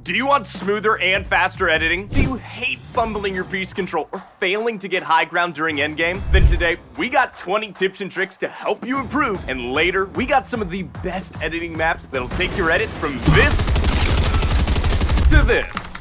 Do you want smoother and faster editing? Do you hate fumbling your piece control or failing to get high ground during endgame? Then today, we got 20 tips and tricks to help you improve, and later, we got some of the best editing maps that'll take your edits from this to this.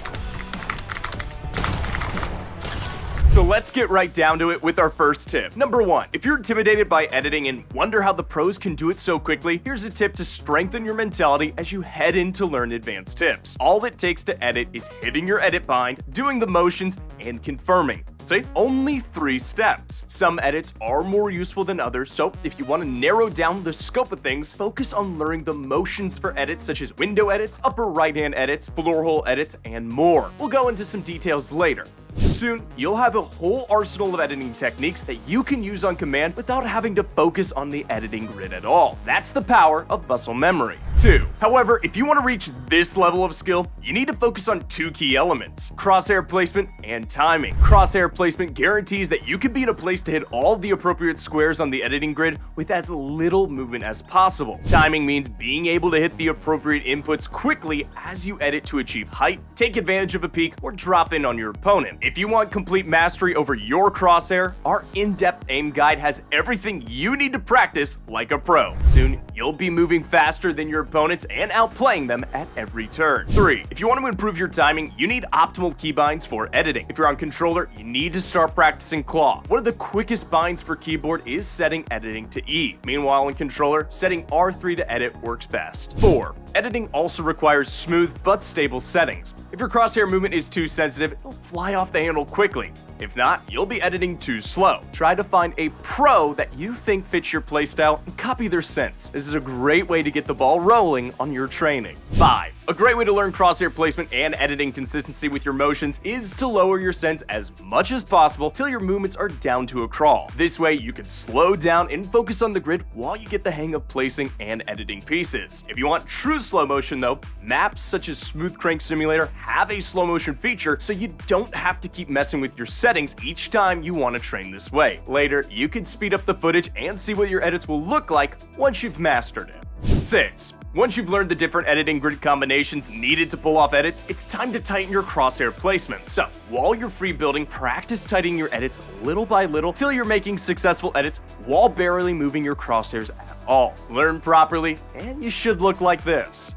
So let's get right down to it with our first tip. Number 1, if you're intimidated by editing and wonder how the pros can do it so quickly, here's a tip to strengthen your mentality as you head in to learn advanced tips. All it takes to edit is hitting your edit bind, doing the motions, and confirming. See? Only 3 steps. Some edits are more useful than others, so if you want to narrow down the scope of things, focus on learning the motions for edits such as window edits, upper right-hand edits, floor hole edits, and more. We'll go into some details later. Soon, you'll have a whole arsenal of editing techniques that you can use on command without having to focus on the editing grid at all. That's the power of muscle memory. 2. However, if you want to reach this level of skill, you need to focus on 2 key elements: crosshair placement and timing. Crosshair placement guarantees that you can be in a place to hit all the appropriate squares on the editing grid with as little movement as possible. Timing means being able to hit the appropriate inputs quickly as you edit to achieve height, take advantage of a peak, or drop in on your opponent. If you want complete mastery over your crosshair, our in-depth aim guide has everything you need to practice like a pro. Soon, you'll be moving faster than your opponents and outplaying them at every turn. 3. If you want to improve your timing, you need optimal keybinds for editing. If you're on controller, you need to start practicing claw. One of the quickest binds for keyboard is setting editing to E. Meanwhile, in controller, setting R3 to edit works best. 4. Editing also requires smooth but stable settings. If your crosshair movement is too sensitive, it'll fly off the handle quickly. If not, you'll be editing too slow. Try to find a pro that you think fits your playstyle and copy their sense. This is a great way to get the ball rolling on your training. 5. A great way to learn crosshair placement and editing consistency with your motions is to lower your sense as much as possible till your movements are down to a crawl. This way, you can slow down and focus on the grid while you get the hang of placing and editing pieces. If you want true slow motion though, maps such as Smooth Crank Simulator have a slow motion feature, so you don't have to keep messing with your settings each time you want to train this way. Later, you can speed up the footage and see what your edits will look like once you've mastered it. 6. Once you've learned the different editing grid combinations needed to pull off edits, it's time to tighten your crosshair placement. So, while you're free building, practice tightening your edits little by little till you're making successful edits while barely moving your crosshairs at all. Learn properly, and you should look like this.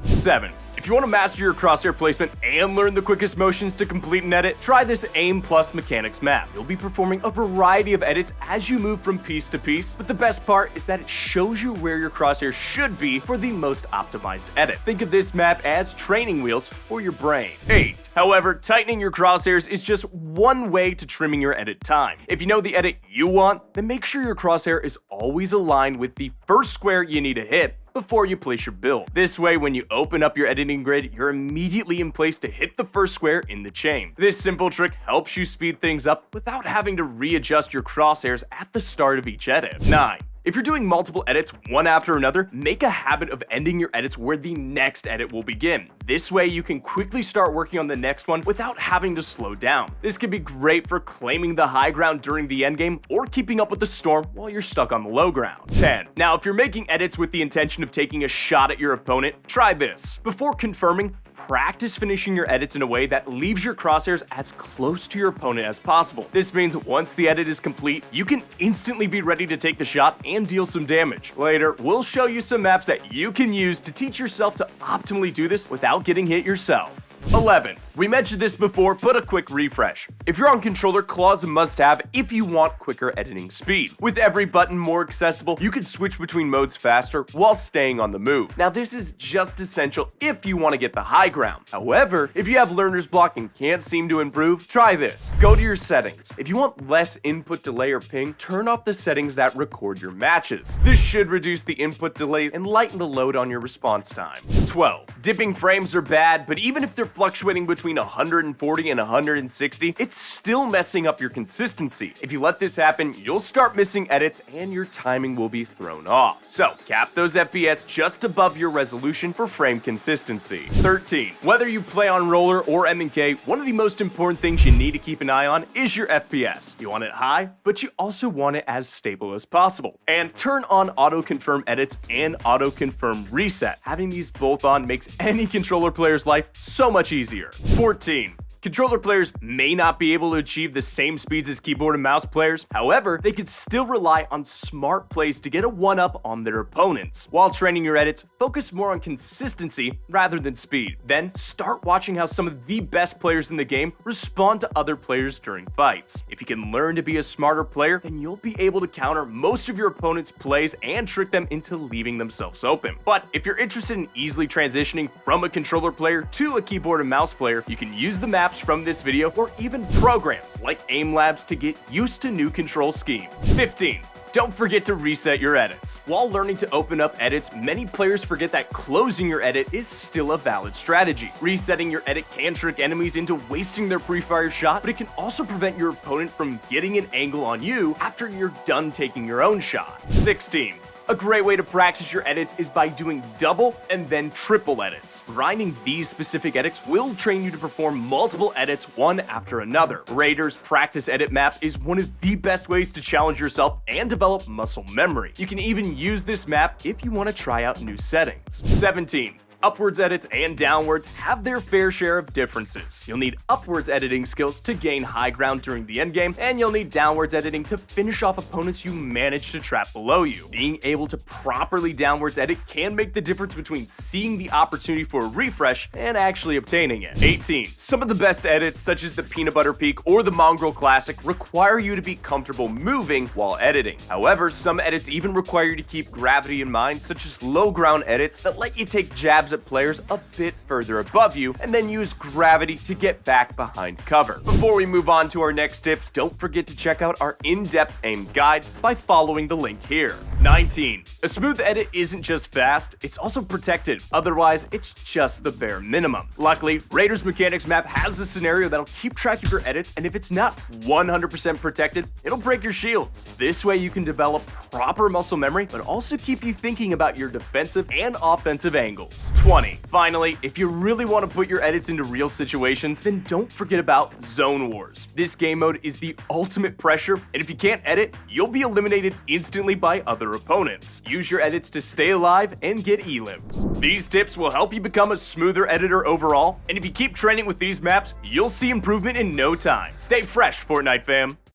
7. If you want to master your crosshair placement and learn the quickest motions to complete an edit, try this Aim Plus Mechanics map. You'll be performing a variety of edits as you move from piece to piece, but the best part is that it shows you where your crosshair should be for the most optimized edit. Think of this map as training wheels for your brain. 8. However, tightening your crosshairs is just one way to trimming your edit time. If you know the edit you want, then make sure your crosshair is always aligned with the first square you need to hit before you place your build. This way, when you open up your editing grid, you're immediately in place to hit the first square in the chain. This simple trick helps you speed things up without having to readjust your crosshairs at the start of each edit. 9. If you're doing multiple edits one after another, make a habit of ending your edits where the next edit will begin. This way, you can quickly start working on the next one without having to slow down. This can be great for claiming the high ground during the endgame or keeping up with the storm while you're stuck on the low ground. 10. Now, if you're making edits with the intention of taking a shot at your opponent, try this. Before confirming, practice finishing your edits in a way that leaves your crosshairs as close to your opponent as possible. This means once the edit is complete, you can instantly be ready to take the shot and deal some damage. Later, we'll show you some maps that you can use to teach yourself to optimally do this without getting hit yourself. 11. We mentioned this before, but a quick refresh. If you're on controller, claw is a must-have if you want quicker editing speed. With every button more accessible, you can switch between modes faster while staying on the move. Now, this is just essential if you want to get the high ground. However, if you have learner's block and can't seem to improve, try this. Go to your settings. If you want less input delay or ping, turn off the settings that record your matches. This should reduce the input delay and lighten the load on your response time. 12. Dipping frames are bad, but even if they're fluctuating between between 140 and 160, it's still messing up your consistency. If you let this happen, you'll start missing edits and your timing will be thrown off. So, cap those FPS just above your resolution for frame consistency. 13. Whether you play on roller or M&K, one of the most important things you need to keep an eye on is your FPS. You want it high, but you also want it as stable as possible. And turn on auto confirm edits and auto confirm reset. Having these both on makes any controller player's life so much easier. 14. Controller players may not be able to achieve the same speeds as keyboard and mouse players. However, they could still rely on smart plays to get a one-up on their opponents. While training your edits, focus more on consistency rather than speed. Then, start watching how some of the best players in the game respond to other players during fights. If you can learn to be a smarter player, then you'll be able to counter most of your opponent's plays and trick them into leaving themselves open. But if you're interested in easily transitioning from a controller player to a keyboard and mouse player, you can use the maps from this video or even programs like Aim Labs to get used to new control schemes. 15. Don't forget to reset your edits. While learning to open up edits, many players forget that closing your edit is still a valid strategy. Resetting your edit can trick enemies into wasting their pre-fire shot, but it can also prevent your opponent from getting an angle on you after you're done taking your own shot. 16. A great way to practice your edits is by doing double and then triple edits. Grinding these specific edits will train you to perform multiple edits one after another. Raiders Practice Edit Map is one of the best ways to challenge yourself and develop muscle memory. You can even use this map if you want to try out new settings. 17. Upwards edits and downwards have their fair share of differences. You'll need upwards editing skills to gain high ground during the endgame, and you'll need downwards editing to finish off opponents you manage to trap below you. Being able to properly downwards edit can make the difference between seeing the opportunity for a refresh and actually obtaining it. 18. Some of the best edits, such as the Peanut Butter Peak or the Mongrel Classic, require you to be comfortable moving while editing. However, some edits even require you to keep gravity in mind, such as low ground edits that let you take jabs at players a bit further above you and then use gravity to get back behind cover. Before we move on to our next tips, don't forget to check out our in-depth aim guide by following the link here. 19. A smooth edit isn't just fast, it's also protected. Otherwise, it's just the bare minimum. Luckily, Raiders Mechanics map has a scenario that'll keep track of your edits, and if it's not 100% protected, it'll break your shields. This way you can develop proper muscle memory, but also keep you thinking about your defensive and offensive angles. 20. Finally, if you really want to put your edits into real situations, then don't forget about Zone Wars. This game mode is the ultimate pressure, and if you can't edit, you'll be eliminated instantly by other opponents. Use your edits to stay alive and get elims. These tips will help you become a smoother editor overall, and if you keep training with these maps, you'll see improvement in no time. Stay fresh, Fortnite fam.